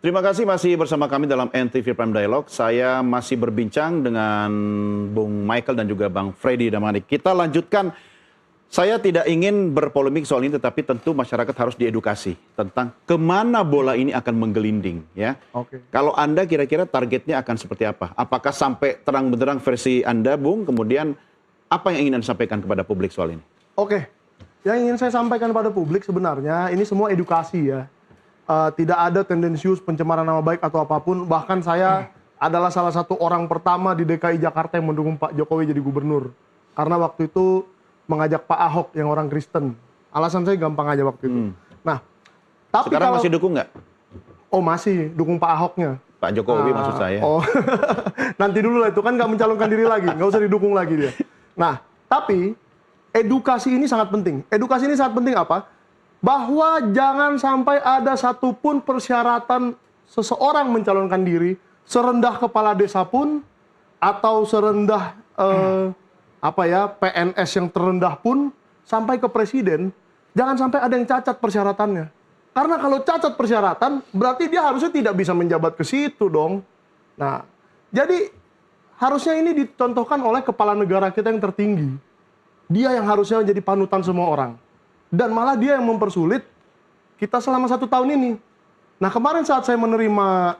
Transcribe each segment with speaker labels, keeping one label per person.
Speaker 1: Terima kasih masih bersama kami dalam NTV Prime Dialogue. Saya masih berbincang dengan Bung Michael dan juga Bang Freddy Damanik. Kita lanjutkan. Saya tidak ingin berpolemik soal ini, tetapi tentu masyarakat harus diedukasi tentang kemana bola ini akan menggelinding. Ya.
Speaker 2: Oke.
Speaker 1: Kalau Anda kira-kira targetnya akan seperti apa? Apakah sampai terang benderang versi Anda, Bung? Kemudian apa yang ingin Anda sampaikan kepada publik soal ini?
Speaker 2: Oke. Yang ingin saya sampaikan pada publik sebenarnya ini semua edukasi ya. Tidak ada tendensius pencemaran nama baik atau apapun. Bahkan saya adalah salah satu orang pertama di DKI Jakarta yang mendukung Pak Jokowi jadi gubernur. Karena waktu itu mengajak Pak Ahok yang orang Kristen. Alasan saya gampang aja waktu itu. Nah, tapi
Speaker 1: Sekarang
Speaker 2: kalau,
Speaker 1: masih dukung nggak?
Speaker 2: Oh masih, dukung Pak Ahoknya.
Speaker 1: Pak Jokowi maksud saya.
Speaker 2: Oh, nanti dulu lah itu kan nggak mencalonkan diri lagi, nggak usah didukung lagi dia. Nah, tapi edukasi ini sangat penting. Edukasi ini sangat penting apa? Bahwa jangan sampai ada satupun persyaratan seseorang mencalonkan diri, serendah kepala desa pun, atau serendah PNS yang terendah pun, sampai ke presiden, jangan sampai ada yang cacat persyaratannya. Karena kalau cacat persyaratan, berarti dia harusnya tidak bisa menjabat ke situ dong. Nah, jadi harusnya ini dicontohkan oleh kepala negara kita yang tertinggi. Dia yang harusnya menjadi panutan semua orang. Dan malah dia yang mempersulit kita selama 1 tahun ini. Nah, kemarin saat saya menerima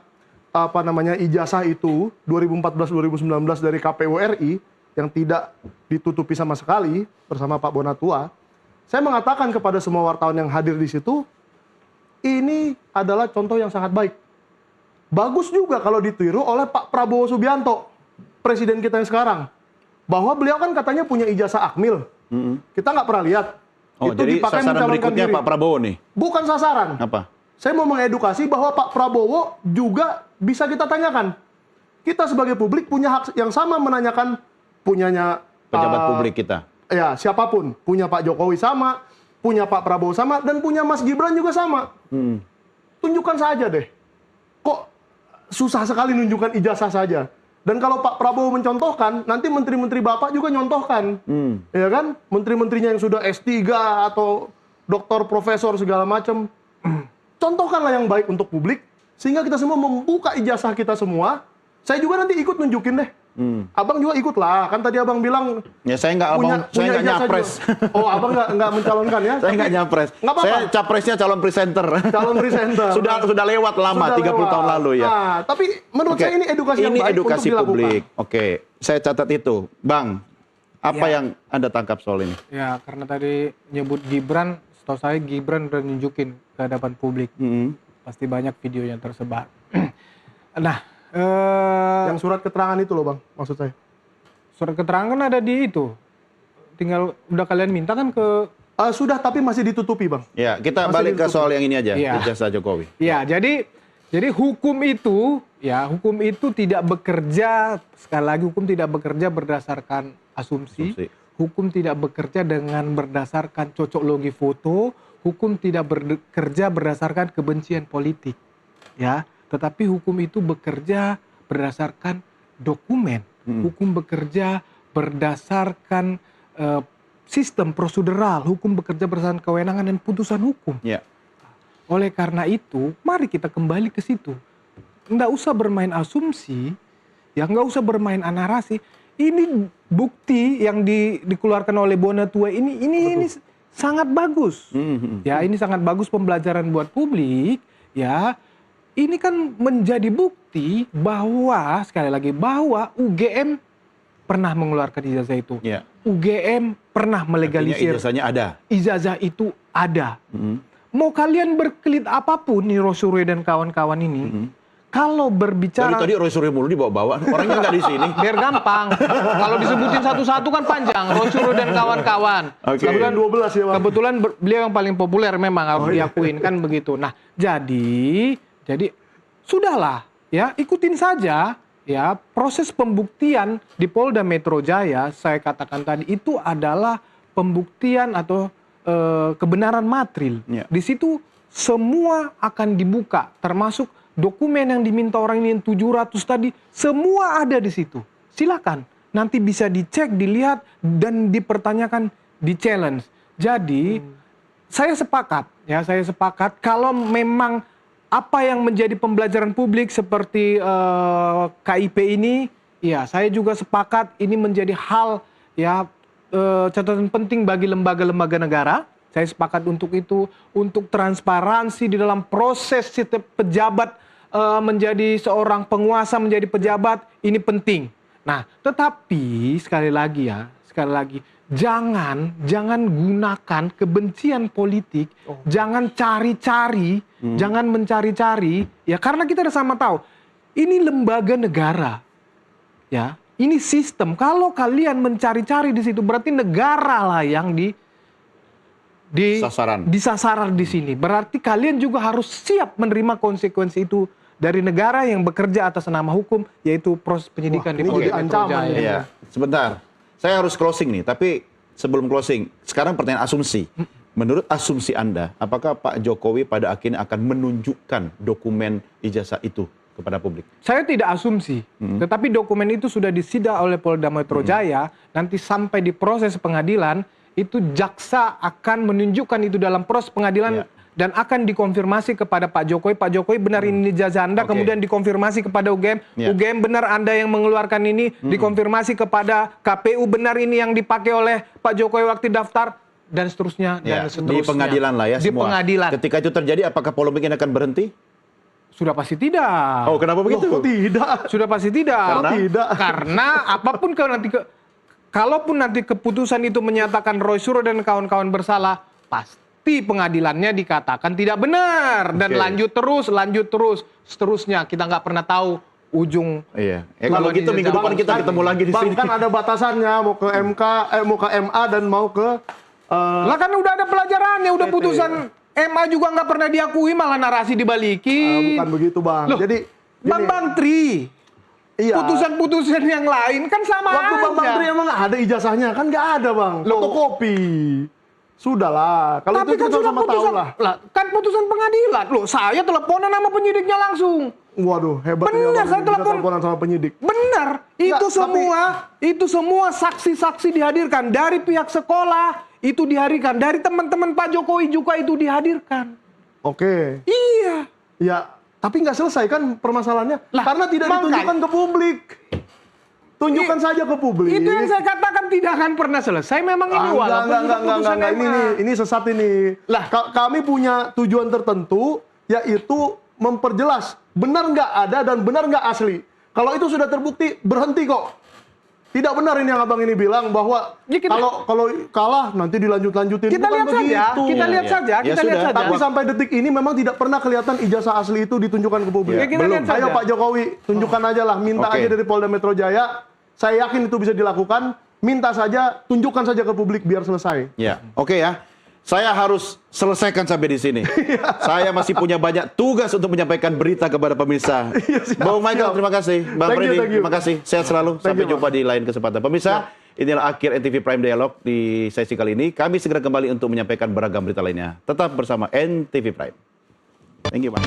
Speaker 2: ijazah itu 2014-2019 dari KPU RI yang tidak ditutupi sama sekali bersama Pak Bonatua, saya mengatakan kepada semua wartawan yang hadir di situ, ini adalah contoh yang sangat baik. Bagus juga kalau ditiru oleh Pak Prabowo Subianto, presiden kita yang sekarang. Bahwa beliau kan katanya punya ijazah akmil. Kita nggak pernah lihat.
Speaker 1: Oh,
Speaker 2: itu
Speaker 1: jadi
Speaker 2: dipakai
Speaker 1: sasaran berikutnya
Speaker 2: diri.
Speaker 1: Pak Prabowo nih?
Speaker 2: Bukan sasaran.
Speaker 1: Apa?
Speaker 2: Saya mau mengedukasi bahwa Pak Prabowo juga bisa kita tanyakan. Kita sebagai publik punya hak yang sama menanyakan punyanya
Speaker 1: pejabat publik kita.
Speaker 2: Ya, siapapun. Punya Pak Jokowi sama, punya Pak Prabowo sama, dan punya Mas Gibran juga sama. Tunjukkan saja deh. Kok susah sekali nunjukkan ijazah saja. Dan kalau Pak Prabowo mencontohkan, nanti menteri-menteri Bapak juga nyontohkan. Ya kan? Menteri-menterinya yang sudah S3 atau doktor, profesor, segala macam. Contohkanlah yang baik untuk publik, sehingga kita semua membuka ijazah kita semua. Saya juga nanti ikut nunjukin deh. Abang juga ikut lah. Kan tadi abang bilang...
Speaker 1: Ya saya nggak nyapres.
Speaker 2: Oh, abang nggak mencalonkan ya?
Speaker 1: Saya nggak nyapres. Saya capresnya calon presenter.
Speaker 2: Calon presenter.
Speaker 1: sudah lewat lama, 30 tahun lalu ya.
Speaker 2: Nah, tapi menurut saya ini edukasi yang baik
Speaker 1: edukasi
Speaker 2: untuk dilakukan.
Speaker 1: publik. Oke, saya catat itu. Bang, apa yang Anda tangkap soal ini?
Speaker 3: Ya, karena tadi nyebut Gibran, setahu saya Gibran udah nunjukin ke hadapan publik. Pasti banyak video yang tersebar. Nah,
Speaker 2: yang surat keterangan itu loh Bang, maksud saya.
Speaker 3: Surat keterangan ada di itu. Tinggal udah kalian minta kan ke...
Speaker 2: Sudah, tapi masih ditutupi Bang.
Speaker 1: Ya, kita
Speaker 2: Masih
Speaker 1: balik ke
Speaker 2: ditutupi.
Speaker 1: soal yang ini aja,
Speaker 3: Ya.
Speaker 1: ijazah Jokowi.
Speaker 3: Ya, jadi hukum itu tidak bekerja, sekali lagi hukum tidak bekerja berdasarkan asumsi. Hukum tidak bekerja dengan berdasarkan cocok logi foto, hukum tidak bekerja berdasarkan kebencian politik. Ya, tetapi hukum itu bekerja berdasarkan dokumen. Hukum bekerja berdasarkan sistem prosedural. Hukum bekerja berdasarkan kewenangan dan putusan hukum.
Speaker 1: Ya.
Speaker 3: Oleh karena itu, mari kita kembali ke situ. Nggak usah bermain asumsi, ya nggak usah bermain narasi. Ini bukti yang dikeluarkan oleh Bonatua ini sangat bagus. Ya, ini sangat bagus pembelajaran buat publik. Ya, ini kan menjadi bukti bahwa sekali lagi bahwa UGM pernah mengeluarkan ijazah itu.
Speaker 1: Ya.
Speaker 3: UGM pernah melegalisir.
Speaker 1: Artinya ijazahnya ada.
Speaker 3: Ijazah itu ada. Mau kalian berkelit apapun nih Rosurwe dan kawan-kawan ini, kalau berbicara...
Speaker 1: Tadi Rosurwe mulu dibawa-bawa, orangnya nggak di sini.
Speaker 3: Biar gampang. Kalau disebutin satu-satu kan panjang. Rosurwe dan kawan-kawan.
Speaker 1: Oke.
Speaker 2: Kebetulan 12 ya Bang.
Speaker 3: Kebetulan beliau yang paling populer memang harus diakuin kan begitu. Nah, jadi sudahlah ya, ikutin saja ya proses pembuktian di Polda Metro Jaya. Saya katakan tadi itu adalah pembuktian atau kebenaran material.
Speaker 1: Ya.
Speaker 3: Di situ semua akan dibuka, termasuk dokumen yang diminta orang ini yang 700 tadi, semua ada di situ. Silakan, nanti bisa dicek, dilihat dan dipertanyakan, di challenge. Jadi saya sepakat kalau memang apa yang menjadi pembelajaran publik seperti KIP ini, ya saya juga sepakat ini menjadi hal ya catatan penting bagi lembaga-lembaga negara. Saya sepakat untuk itu, untuk transparansi di dalam proses setiap pejabat menjadi seorang penguasa, menjadi pejabat, ini penting. Nah, tetapi sekali lagi, jangan gunakan kebencian politik, jangan cari-cari, jangan mencari-cari, ya karena kita udah sama tahu, ini lembaga negara, ya, ini sistem. Kalau kalian mencari-cari di situ, berarti negara lah yang disasaran di sini. Berarti kalian juga harus siap menerima konsekuensi itu dari negara yang bekerja atas nama hukum, yaitu proses penyidikan di Polda Metro Jaya.
Speaker 1: Iya, sebentar. Saya harus closing nih, tapi sebelum closing, sekarang pertanyaan asumsi. Menurut asumsi Anda, apakah Pak Jokowi pada akhirnya akan menunjukkan dokumen ijazah itu kepada publik?
Speaker 3: Saya tidak asumsi, tetapi dokumen itu sudah disidak oleh Polda Metro Jaya, nanti sampai di proses pengadilan, itu jaksa akan menunjukkan itu dalam proses pengadilan, dan akan dikonfirmasi kepada Pak Jokowi. Pak Jokowi, benar ini ijazah Anda, kemudian dikonfirmasi kepada UGM. UGM, benar Anda yang mengeluarkan ini, dikonfirmasi kepada KPU, benar ini yang dipakai oleh Pak Jokowi waktu daftar, dan seterusnya. Dan seterusnya.
Speaker 1: Di pengadilan lah ya
Speaker 3: di
Speaker 1: semua.
Speaker 3: Pengadilan.
Speaker 1: Ketika itu terjadi, apakah polemik ini akan berhenti?
Speaker 3: Sudah pasti tidak.
Speaker 1: Oh, kenapa begitu?
Speaker 2: Loh, tidak.
Speaker 3: Sudah pasti tidak. Karena apapun kalaupun nanti keputusan itu menyatakan Roy Suryo dan kawan-kawan bersalah, pasti pengadilannya dikatakan tidak benar dan lanjut terus seterusnya. Kita nggak pernah tahu ujung.
Speaker 1: Iya. Kalau gitu minggu depan kita ketemu lagi di sini.
Speaker 2: Kan ada batasannya, mau ke MK, mau ke MA dan mau ke
Speaker 3: lah kan udah ada pelajarannya, udah putusan MA juga nggak pernah diakui, malah narasi dibalikin.
Speaker 2: bukan begitu, Bang.
Speaker 3: Loh,
Speaker 2: Jadi
Speaker 3: Bang Tri.
Speaker 2: iya.
Speaker 3: Putusan-putusan yang lain kan sama
Speaker 2: Waktu
Speaker 3: aja.
Speaker 2: Bang Tri emang ada ijazahnya, kan nggak ada, Bang. Fotokopi. Sudahlah, kalau
Speaker 3: Tapi
Speaker 2: itu
Speaker 3: kan
Speaker 2: kita
Speaker 3: sudah
Speaker 2: sama tahu
Speaker 3: putusan,
Speaker 2: lah.
Speaker 3: kan putusan pengadilan. Loh, saya teleponan sama penyidiknya langsung.
Speaker 2: Waduh, hebat
Speaker 3: Benar,
Speaker 2: ya, Bang.
Speaker 3: saya
Speaker 2: Bisa
Speaker 3: telepon.
Speaker 2: teleponan sama penyidik.
Speaker 3: Benar, itu semua saksi-saksi dihadirkan dari pihak sekolah, itu dihadirkan dari teman-teman Pak Jokowi juga itu dihadirkan.
Speaker 2: Oke.
Speaker 3: Iya.
Speaker 2: Ya, tapi nggak selesai kan permasalahannya.
Speaker 3: Lah,
Speaker 2: karena tidak
Speaker 3: makanya.
Speaker 2: ditunjukkan ke publik. Tunjukkan saja ke publik.
Speaker 3: Itu yang saya katakan tidak akan pernah selesai. Memang ini walaupun sudah putusan MA.
Speaker 2: Ini sesat ini.
Speaker 3: Lah.
Speaker 2: Kami punya tujuan tertentu, yaitu memperjelas benar nggak ada dan benar nggak asli. Kalau itu sudah terbukti, berhenti kok. Tidak benar ini yang abang ini bilang bahwa
Speaker 3: Ya,
Speaker 2: kalau kalah nanti dilanjut-lanjutin.
Speaker 3: Kita
Speaker 2: Bukan
Speaker 3: lihat saja,
Speaker 2: begitu.
Speaker 3: kita lihat saja,
Speaker 1: Ya
Speaker 3: kita lihat
Speaker 1: sudah,
Speaker 3: saja.
Speaker 2: Tapi sampai detik ini memang tidak pernah kelihatan ijazah asli itu ditunjukkan ke publik.
Speaker 3: Ya, kita lihat
Speaker 2: Ayo
Speaker 3: saja.
Speaker 2: Pak Jokowi, tunjukkan aja lah, minta
Speaker 1: Oke.
Speaker 2: aja dari Polda Metro Jaya. Saya yakin itu bisa dilakukan. Minta saja, tunjukkan saja ke publik biar selesai.
Speaker 1: Ya, oke ya. Saya harus selesaikan sampai di sini. Saya masih punya banyak tugas untuk menyampaikan berita kepada pemirsa. Bang Michael, terima kasih. Bang
Speaker 2: Thank you,
Speaker 1: Freddy,
Speaker 2: thank you.
Speaker 1: terima kasih. Sehat selalu.
Speaker 2: Thank
Speaker 1: Sampai
Speaker 2: you,
Speaker 1: jumpa di lain kesempatan. Pemirsa, inilah akhir NTV Prime Dialog di sesi kali ini. Kami segera kembali untuk menyampaikan beragam berita lainnya. Tetap bersama NTV Prime. Thank you, Bang.